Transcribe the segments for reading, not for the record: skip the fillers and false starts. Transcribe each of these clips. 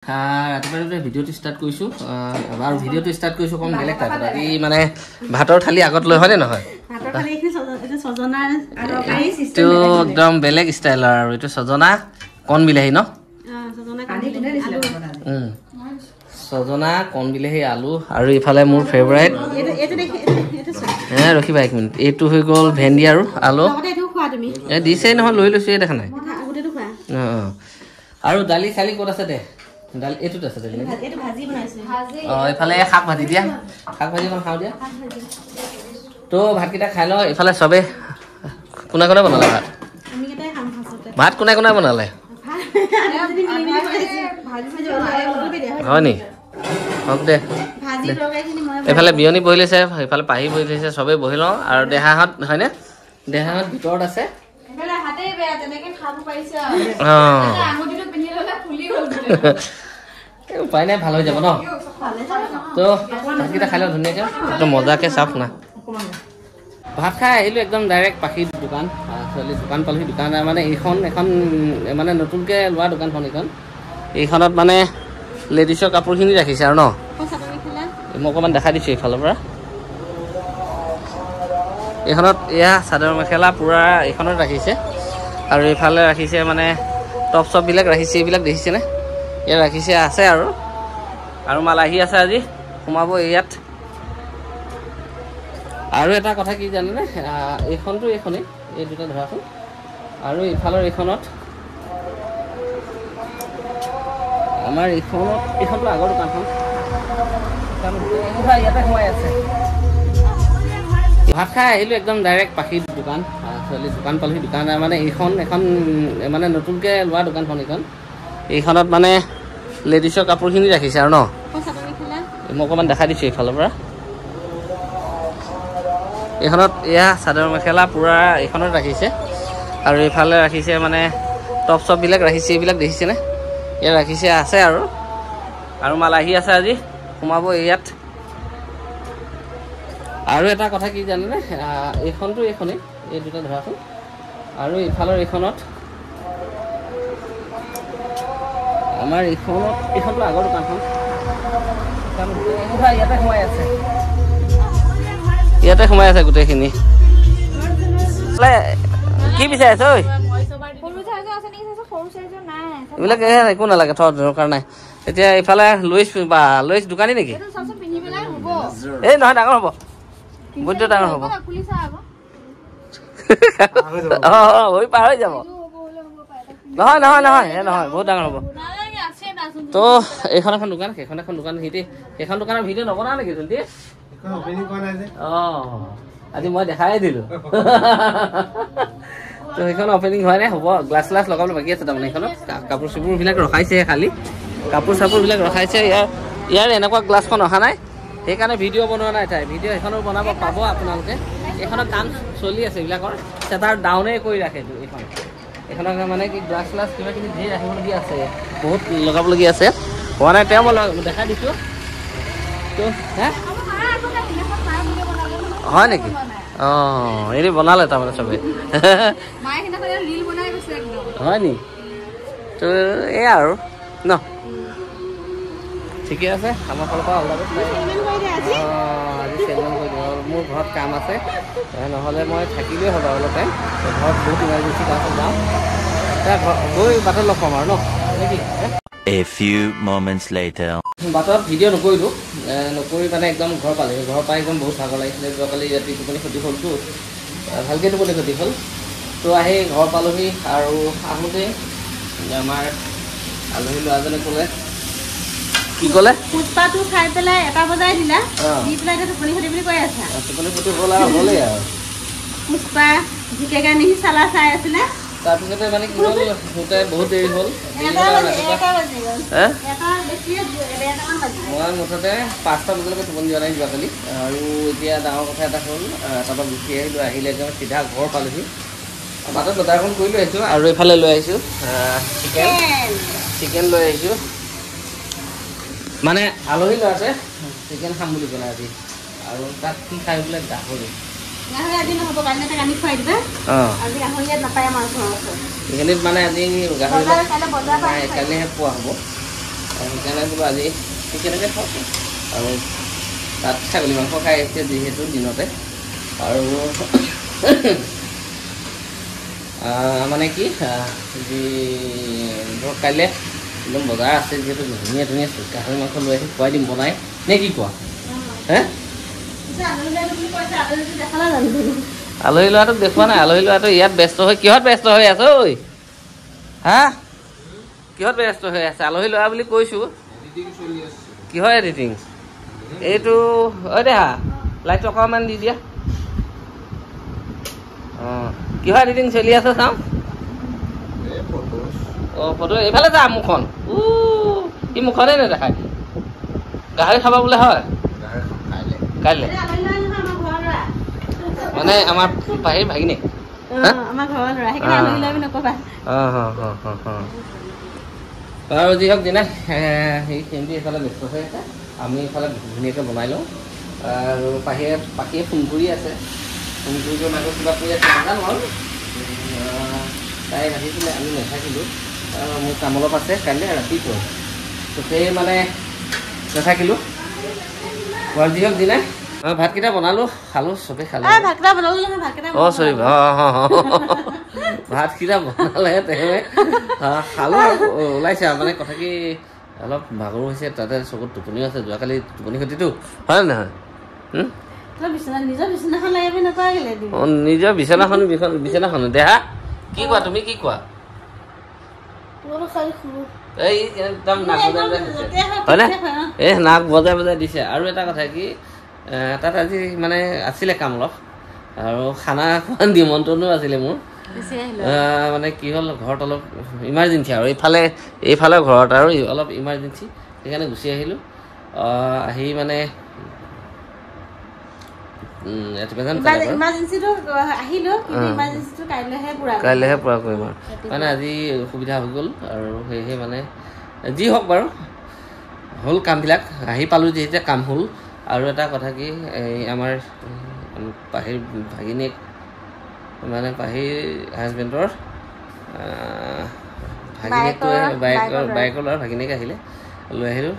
ৰাতিপুৱা ভিডিঅ'টো ষ্টাৰ্ট কৰিছোঁ আৰু ভিডিঅ'টো ষ্টাৰ্ট কৰিছোঁ কম বেলেগ টাইপত আজি মানে ভাতৰ থালি আগত লৈ হয়নে নহয় এইটো একদম বেলেগ ষ্টাইলৰ আৰু এইটো ছজনা কণ বিলাহী ন ছজনা কণ বিলাহী আলু আৰু ইফালে মোৰ ফেভৰাইট ৰখিবা 1 মিনিট এইটো হৈ গ'ল ভেন্দি আৰু আলু দিছেই নহয় লৈ লৈছোঁ দেখা নাই আৰু দালি চালি ক'ত আছে দে দালি এটুত আছে দালি এটু ভাজি বনাইছে ইফালে শাক ভাজি দিয়া শাক ভাজি বন খাও দিয়া তো ভাতকিটা খাই ল ইফালে সবে কোনা কোনা বনালে ভাত আমি কেটাই খাম ফাসতে ভাত কোনা কোনা বনালে হয় নি হক দে ভাজি লগাইখিনি মই ইফালে বিয়নি বহিলেছে ইফালে পাহি বহিলেছে সবে বহিল আৰু দেহাহত হয়নে দেহাহত ভিতৰত আছে ইফালে হাতে বেয়া তেনেকে খাব পাইছে আঙুলিটো পিনি ললে ফুলি গল উপায় নাই ভাল হৈ যাব ন তো ভাতকিটা খাই ল ধুনীয়াকৈ একদম মজাকে চাওক না ভাত খাই আহিলোঁ একদম ডাইৰেক্ট পাখি দোকান ছোৱালী দোকান পালোহি দোকান মানে এখন মানে নতুনকৈ লোৱা দোকানখন এইখনত মানে লেডিছৰ কাপোৰখিনি ৰাখিছে আৰু ন মই অকণমান দেখাই দিছোঁ এইফালৰ পৰা এইখনত এয়া চাদৰ মেখেলা পূৰা এইখনত ৰাখিছে আৰু এইফালে ৰাখিছে মানে টপ চপবিলাক ৰাখিছে এইবিলাক দেখিছেনে ইয়াত ৰাখিছে আছে আৰু মাল আহি আছে আজি সোমাব ইয়াত আৰু এটা কথা কি জানেনে এইখনটো এইখনেই এই দুটা ধৰাচোন আৰু ইফালৰ এইখনত আমাৰ এইখনটো আগৰ দোকানখন ইয়াতে সোমাই আছে ভাত খাই আহিলোঁ একদম ডাইৰেক্ট পাখি দোকান ছোৱালী দোকান পালোহি দোকান মানে এখন মানে নতুনকৈ লোৱা দোকানখন এইখনত মানে লেডিছৰ কাপোৰখিনি ৰাখিছে আৰু ন মই অকণমান দেখাই দিছোঁ এইফালৰ পৰা এইখনত এয়া চাদৰ মেখেলা পূৰা এইখনত ৰাখিছে আৰু এইফালে ৰাখিছে মানে টপ চপবিলাক ৰাখিছে এইবিলাক দেখিছেনে ইয়াত ৰাখিছে আছে আৰু মাল আহি আছে আজি সোমাব ইয়াত আৰু এটা কথা কি জানেনে এইখনটো এইখনেই এই দুটা ধৰাচোন আৰু ইফালৰ এইখনত আমাৰ এইখনটো আগৰ দোকানখন ইয়াতে সোমাই আছে গোটেইখিনি কি বিচাৰিছে ঐ এইবিলাক একো নালাগে দৰকাৰ নাই এতিয়া এইফালে লুইচ দোকানী নেকি এই নহয় ডাঙৰ হ'ব বহুত ডাঙৰ হ'ব পাৰ হৈ যাব নহয় বহুত ডাঙৰ হ'ব তো এইখন এখন দোকান সেইখন এখন দোকান সেইখন দোকানৰ ভিডিঅ' নবনা নেকি জল্দি আজি মই দেখাই দিলোঁ তো সেইখন অপেনিং হোৱা নাই হ'ব গ্লাছ লগাবলৈ বাকী আছে তাৰমানে এইখনত কাপোৰ চাপোৰবিলাক ৰখাইছে খালি কাপোৰ চাপোৰবিলাক ৰখাইছে ইয়াৰ এনেকুৱা গ্লাছখন অহা নাই সেইকাৰণে ভিডিঅ' বনোৱা নাই তাই ভিডিঅ' সেইখনো বনাব পাব আপোনালোকে এইখনৰ কাম চলি আছে এইবিলাকৰ চেটাৰ ডাউনেই কৰি ৰাখে এইখনৰ মানে কি গ্লাছ কিবা কিবি ধেৰ ৰাখিবলগীয়া আছে বহুত লগাবলগীয়া আছে হোৱা নাই তেওঁ মই দেখাই দিছোঁ তো হয় নেকি এনে বনালে তাৰমানে চবে হয় নি তো এয়া আৰু ন ঠিকে আছে আমাৰ ফালৰ পৰা আজি চেলমেন কৰি দিওঁ মোৰ ঘৰত কাম আছে নহ'লে মই থাকিলেই হ'ব অলপ টাইম ঘৰত বহুত ইমাৰ্জেঞ্চি কামত যাওঁ গৈ বাটত লগ পাম আৰু ন নেকি A few moments later বাটত ভিডিঅ' নকৰিলোঁ নকৰি মানে একদম ঘৰ পালেহি ঘৰ পাই একদম বহুত ভাগৰ লাগিছিলে যোৱাকালি ৰাতি টোপনি ক্ষতি হ'লতো ভালকৈ টোপনি ক্ষতি হ'ল তো আহি ঘৰ পালোহি আৰু আহোঁতে আমাৰ আলহী ল'ৰাজনে ক'লে কি ক'লে পুষ্পাটো খাই পেলাই 1 বজাই দিলা দি পেলাই এতিয়া টোপনি ক্ষতি বুলি কৈ আছে টোপনি ক্ষতি হ'ল আৰু হ'লেই আৰু পুষ্পা জিকেগা নিহি চালা চাই আছিলে তাৰপিছতে মানে কি হ'ল শুতে বহুত দেৰি হ'ল মই মুঠতে 5টা বজালৈকে টোপনি যোৱা নাই যোৱাকালি আৰু এতিয়া ডাঙৰ কথা এটা হ'ল তাৰপৰা গুচি আহিলোঁ আহিলে একদম চিধা ঘৰ পালোহি বাটত বজাৰখন কৰি লৈ আহিছোঁ আৰু এইফালে লৈ আহিছোঁ চিকেন লৈ আহিছোঁ মানে আলহী ল'ৰাটোৱে চিকেন খাম বুলি ক'লে আজি আৰু তাত কি খাই বোলে গাহৰি এইখিনিত মানে আজি গাহৰি কাইলৈহে পোৱা হ'ব সেইকাৰণে বোলো আজি চিকেনকে খাওঁ আৰু তাত ছাগলী মাংস খাই আহিছে যিহেতু দিনতে আৰু মানে কি যি ধৰক কাইলৈ একদম বজাৰ আছে যিহেতু ধুনীয়া ধুনীয়া গাহৰি মাংস লৈ আহি খুৱাই দিম বনাই নে কি কোৱা হে আলহী ল'ৰাটোক দেখুওৱা নাই আলহী ল'ৰাটো ইয়াত ব্যস্ত হৈ কিহত ব্যস্ত হৈ আছে ঐ হা কিহত ব্যস্ত হৈ আছে আলহী ল'ৰা বুলি কৈছোঁ কিহৰ এডিটিং এইটো ঐ দেহা লাইট অকণমান দি দিয়া অঁ কিহৰ এডিটিং চলি আছে চাওঁ অঁ ফটো এইফালে যা মুখখন ই মুখনে নেদেখায় গাহৰি খাবা বোলে হয় কাইলৈ মানে আমাৰ পাহিৰ ভাগিনী আৰু যি হওক দিনা সেই সিহঁতি এইফালে ব্যস্ত হৈ আছে আমি এইফালে ধুনীয়াকৈ বনাই লওঁ আৰু পাখিয়ে ফোন কৰি আছে ফোন কৰি মাকে কিবা কৰি আছে নাজানো আৰু তাই আহিছিলে আমি নাথাকিলোঁ মোৰ কাম অলপ আছে কাইলৈ ৰাতিপুৱা তো সেই মানে নাথাকিলোঁ বাৰু যি হওক দিনা ভাতকেইটা বনালোঁ খালোঁ চবেই খালোঁ অঁ চৰি ভাতকেইটা বনালে তেৱে খালোঁ আৰু ওলাইছে আৰু মানে কথা কি অলপ ভাগৰো হৈছে তাতে চকুত টোপনিও আছে যোৱাকালি টোপনি ক্ষতিটো হয় নহয় নিজৰ বিচনাখন দেহা কি কোৱা তুমি কি কোৱা এই একদম নাক বজাই হয়নে এই নাক বজাই বজাই দিছে আৰু এটা কথা কি তাত আজি মানে আছিলে কাম অলপ আৰু খানা খোৱা নিমন্ত্ৰণো আছিলে মোৰ মানে কি হ'ল ঘৰত অলপ ইমাৰ্জেঞ্চি আৰু এইফালে ঘৰত আৰু অলপ ইমাৰ্জেঞ্চি সেইকাৰণে গুচি আহিলোঁ আহি মানে কাইলৈহে পূৰা কৰিম আৰু মানে আজি অসুবিধা হৈ গ'ল আৰু সেয়েহে মানে যি হওক বাৰু হ'ল কামবিলাক আহি পালোঁ যিহেতু কাম হ'ল আৰু এটা কথা কি এই আমাৰ পাহিৰ ভাগিনীক মানে পাহিৰ হাজবেণ্ডৰ ভাগিনীকটো বাইকৰ ল'ৰা ভাগিনীক আহিলে লৈ আহিলোঁ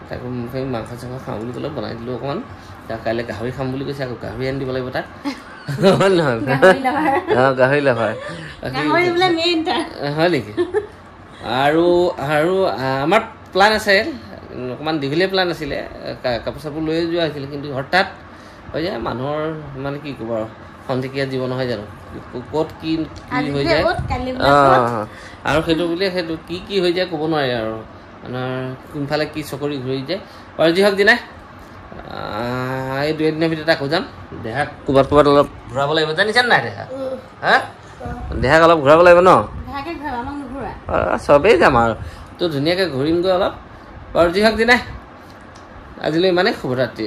তাকো সেই মাংস চাংস খাওঁ বুলি ক'লে বনাই দিলোঁ অকণমান তাক কাইলৈ গাহৰি খাম বুলি কৈছে আকৌ গাহৰি আনি দিব লাগিব তাক হয় নহয় অঁ গাহৰি লাভাৰ হয় নেকি আৰু আমাৰ প্লান আছে অকণমান দীঘলীয়া প্লান আছিলে কাপোৰ চাপোৰ লৈ যোৱা হৈছিলে কিন্তু হঠাৎ হৈ যায় মানুহৰ মানে কি ক'ব আৰু খন্তেকীয়া জীৱন নহয় জানো ক'ত কি হৈ যায় অঁ আৰু সেইটো বুলিয়ে সেইটো কি হৈ যায় ক'ব নোৱাৰি আৰু মানুহৰ কোনফালে কি চকৰি ঘূৰি যায় আৰু যি হওক দিনা এই 2 দিনৰ ভিতৰত আকৌ যাম দেহাক ক'ৰবাত অলপ ঘূৰাব লাগিব জানিছেনে নাই দেহা হা দেহাক অলপ ঘূৰাব লাগিব ন চবেই যাম আৰু তো ধুনীয়াকৈ ঘূৰিমগৈ অলপ বাৰু যি হওক দিনা আজিলৈ ইমানেই শুভৰাত্ৰি